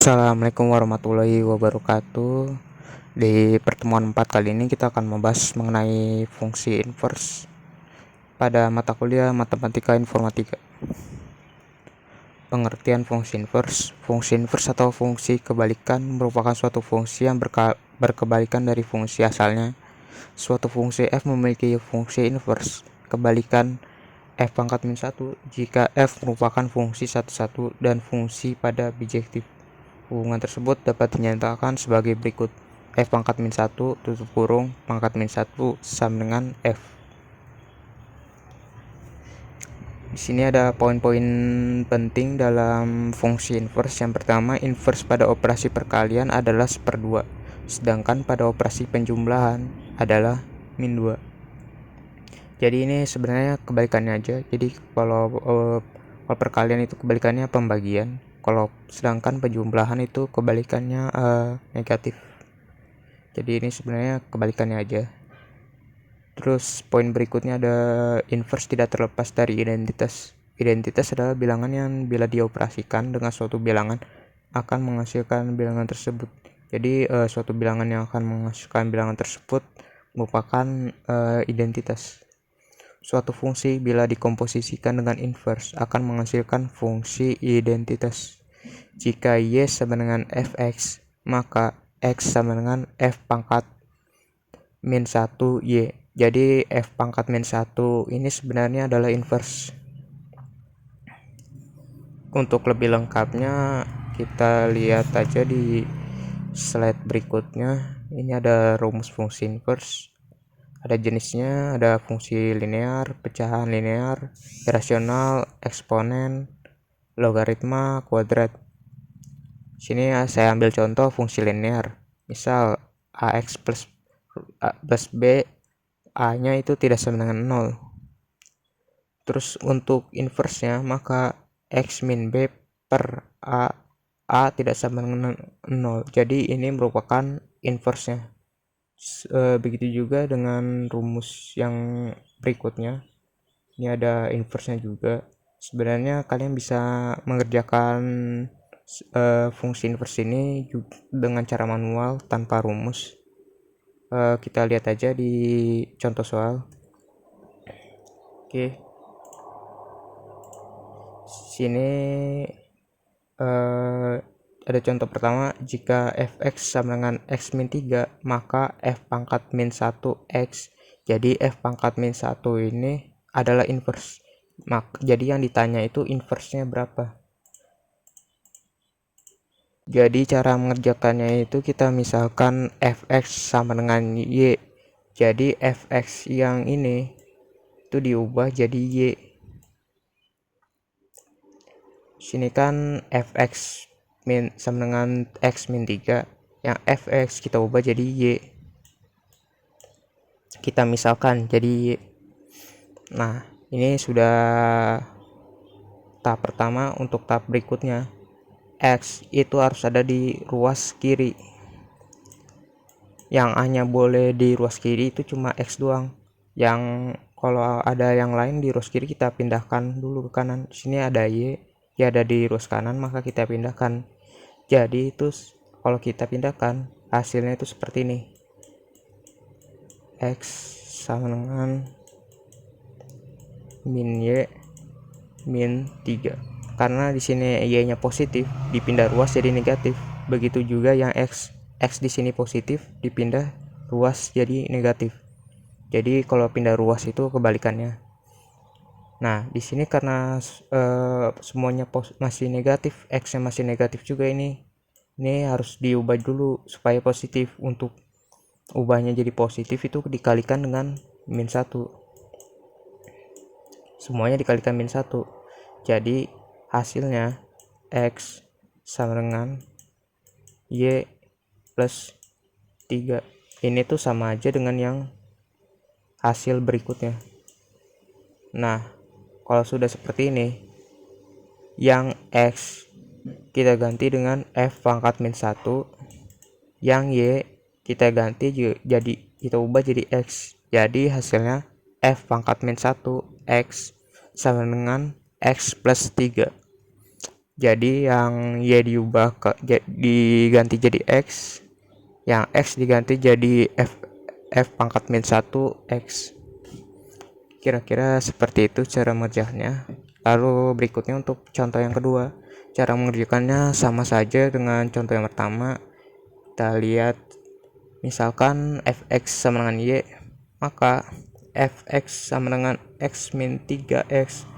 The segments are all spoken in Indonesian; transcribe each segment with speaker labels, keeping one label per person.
Speaker 1: Assalamualaikum warahmatullahi wabarakatuh. Di pertemuan 4 kali ini kita akan membahas mengenai fungsi inverse pada mata kuliah Matematika Informatika. Pengertian fungsi inverse. Fungsi inverse atau fungsi kebalikan merupakan suatu fungsi yang berkebalikan dari fungsi asalnya. Suatu fungsi f memiliki fungsi inverse kebalikan f pangkat min 1 jika f merupakan fungsi satu-satu dan fungsi pada bijektif. Hubungan tersebut dapat dinyatakan sebagai berikut. F pangkat min 1 tutup kurung pangkat min 1 sama dengan F. Di sini ada poin-poin penting dalam fungsi inverse. Yang pertama, inverse pada operasi perkalian adalah 1/2, sedangkan pada operasi penjumlahan adalah min 2. Jadi ini sebenarnya kebalikannya aja. Jadi kalau perkalian itu kebalikannya pembagian, kalau sedangkan penjumlahan itu kebalikannya negatif. Jadi ini sebenarnya kebalikannya aja. Terus poin berikutnya ada inverse tidak terlepas dari identitas. Identitas adalah bilangan yang bila dioperasikan dengan suatu bilangan akan menghasilkan bilangan tersebut. Jadi suatu bilangan yang akan menghasilkan bilangan tersebut merupakan identitas. Suatu fungsi bila dikomposisikan dengan inverse akan menghasilkan fungsi identitas. Jika y sama dengan fx, maka x sama dengan f pangkat min 1 y. Jadi f pangkat min 1 ini sebenarnya adalah inverse. Untuk lebih lengkapnya kita lihat aja di slide berikutnya. Ini ada rumus fungsi inverse. Ada jenisnya, ada fungsi linear, pecahan linear, irasional, eksponen, logaritma, kuadrat. Sini saya ambil contoh fungsi linear. Misal ax plus b, a-nya itu tidak sama dengan 0. Terus untuk inverse-nya, maka x min b per a tidak sama dengan 0. Jadi ini merupakan inverse-nya. Begitu juga dengan rumus yang berikutnya. Ini ada inverse-nya juga. Sebenarnya kalian bisa mengerjakan fungsi inverse ini dengan cara manual tanpa rumus. Kita lihat aja di contoh soal. Oke. Sini ada contoh pertama, jika fx sama dengan x min 3, maka f pangkat min 1 x. Jadi f pangkat min 1 ini adalah inverse. Jadi yang ditanya itu inverse-nya berapa. Jadi cara mengerjakannya itu kita misalkan fx sama dengan y. Jadi fx yang ini itu diubah jadi y. Sini kan fx min sama dengan x min 3. Yang fx kita ubah jadi y. Kita misalkan jadi y. Nah, ini sudah tahap pertama. Untuk tahap berikutnya, x itu harus ada di ruas kiri. Yang hanya boleh di ruas kiri itu cuma x doang. Yang kalau ada yang lain di ruas kiri kita pindahkan dulu ke kanan. Sini ada y, ya ada di ruas kanan, maka kita pindahkan. Jadi itu kalau kita pindahkan hasilnya itu seperti ini. X sama dengan min y min 3. Karena di sini y-nya positif, dipindah ruas jadi negatif. Begitu juga yang x di sini positif, dipindah ruas jadi negatif. Jadi kalau pindah ruas itu kebalikannya. Nah, di sini karena semuanya masih negatif, x-nya masih negatif juga ini harus diubah dulu supaya positif. Untuk ubahnya jadi positif itu dikalikan dengan min 1. Semuanya dikalikan min 1. Jadi hasilnya x sama dengan y plus 3. Ini tuh sama aja dengan yang hasil berikutnya. Nah, kalau sudah seperti ini, yang x kita ganti dengan f pangkat min 1, yang y kita ganti jadi kita ubah jadi x. Jadi hasilnya f pangkat min 1 x sama dengan x plus 3. Jadi yang Y diganti jadi X, yang X diganti jadi F pangkat min 1 X. Kira-kira seperti itu cara mengerjakannya. Lalu berikutnya untuk contoh yang kedua. Cara mengerjakannya sama saja dengan contoh yang pertama. Kita lihat misalkan fx sama dengan y, maka fx sama dengan x min 3x.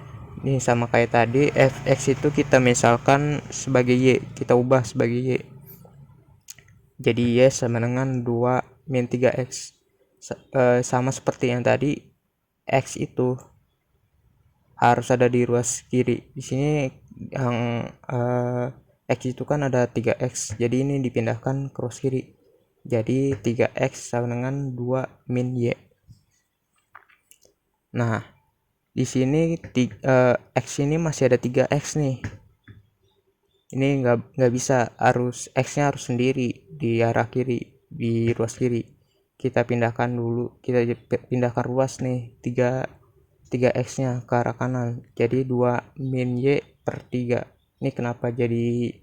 Speaker 1: Ini sama kayak tadi, fx itu kita misalkan sebagai y, kita ubah sebagai y. Jadi y sama dengan 2 min 3x. Sama seperti yang tadi, x itu harus ada di ruas kiri. Di sini yang x itu kan ada 3x, jadi ini dipindahkan ke ruas kiri. Jadi 3x sama dengan 2 min y. Nah, di sini x ini masih ada 3x nih. Ini nggak bisa, harus x-nya harus sendiri di arah kiri, di ruas kiri. Kita pindahkan dulu, kita pindahkan ruas nih, 3x-nya ke arah kanan. Jadi 2 min y per 3. Ini kenapa jadi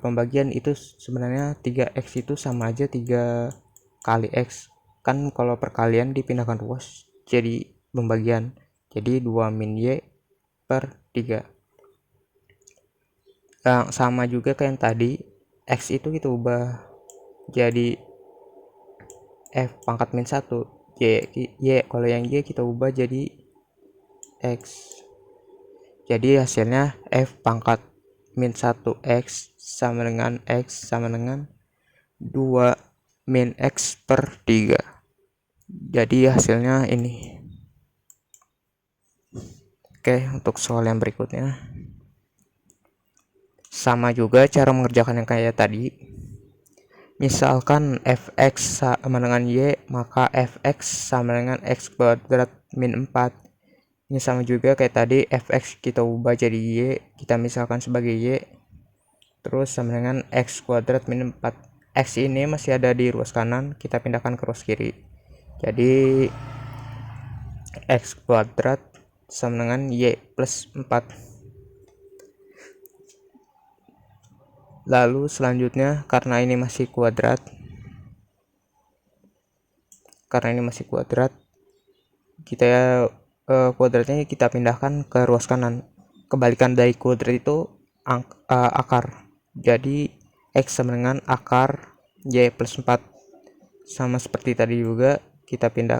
Speaker 1: pembagian itu sebenarnya 3x itu sama aja 3 kali x. Kan kalau perkalian dipindahkan ruas jadi pembagian. Jadi 2 min y per 3. Yang sama juga kayak yang tadi, x itu kita ubah jadi f pangkat min 1. Y kalau yang y kita ubah jadi x. Jadi hasilnya f pangkat min 1x sama dengan x sama dengan 2 min x per 3. Jadi hasilnya ini. Oke, untuk soal yang berikutnya sama juga cara mengerjakan yang kayak tadi. Misalkan fx sama dengan y, maka fx sama dengan x kuadrat min 4. Ini sama juga kayak tadi, fx kita ubah jadi y, kita misalkan sebagai y, terus sama dengan x kuadrat min 4. X ini masih ada di ruas kanan, kita pindahkan ke ruas kiri. Jadi x kuadrat sama dengan y plus 4. Lalu selanjutnya, karena ini masih kuadrat, kita kuadratnya kita pindahkan ke ruas kanan. Kebalikan dari kuadrat itu akar. Jadi x sama dengan akar y plus 4. Sama seperti tadi juga, kita pindah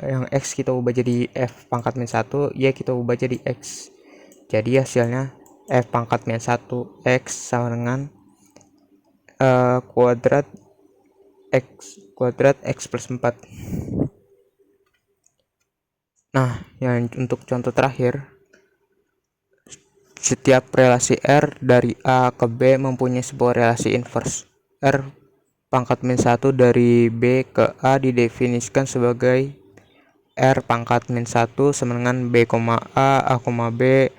Speaker 1: yang x kita ubah jadi f pangkat min 1, y kita ubah jadi x. Jadi hasilnya f pangkat min 1 x sama dengan kuadrat x plus 4. Nah, yang untuk contoh terakhir, setiap relasi R dari A ke B mempunyai sebuah relasi inverse. R pangkat min 1 dari B ke A didefinisikan sebagai R pangkat min 1 sama dengan B, A, B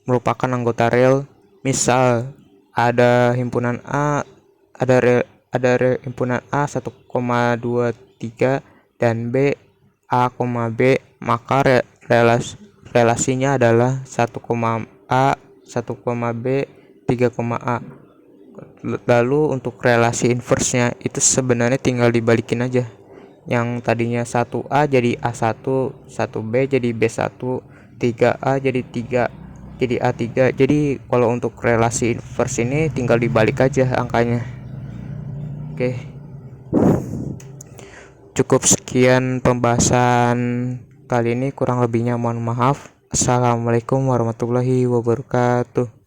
Speaker 1: merupakan anggota rel. Misal ada himpunan A, ada himpunan A 1,23 dan B A, B, maka relasinya adalah 1,A, 1,B, 3,A. Lalu untuk relasi inversenya itu sebenarnya tinggal dibalikin aja. Yang tadinya 1A jadi A1, 1B jadi B1, 3A jadi A3. Jadi kalau untuk relasi inverse ini tinggal dibalik aja angkanya. Oke. Cukup sekian pembahasan kali ini, kurang lebihnya mohon maaf. Assalamualaikum warahmatullahi wabarakatuh.